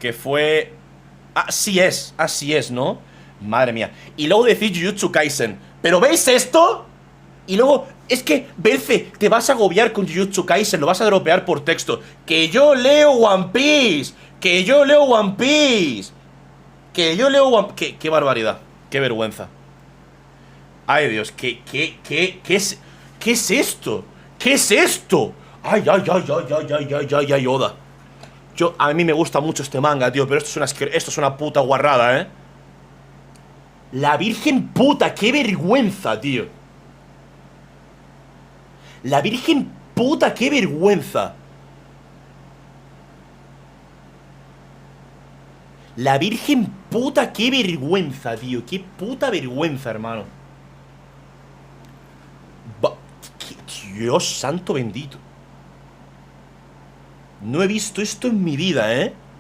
que fue... así es, ¿no? Madre mía. Y luego decís Jujutsu Kaisen. ¿Pero veis esto? Y luego, es que, Belce, te vas a agobiar con Jujutsu Kaisen, lo vas a dropear por texto. ¡Que yo leo One Piece! ¡Que yo leo One Piece! ¡Que yo leo One Piece! ¡Qué barbaridad! ¡Qué vergüenza! ¡Ay, Dios! ¿Qué es esto? ¿Qué es esto? ¡Ay, ay, ay, ay, ay, ay, ay, ay, ay, Oda! A mí me gusta mucho este manga, tío, pero esto es una puta guarrada, ¿eh? La virgen puta, qué vergüenza, tío. La virgen puta, qué vergüenza. La virgen puta, qué vergüenza, tío. Qué puta vergüenza, hermano. Va- Dios santo bendito. No he visto esto en mi vida, ¿eh?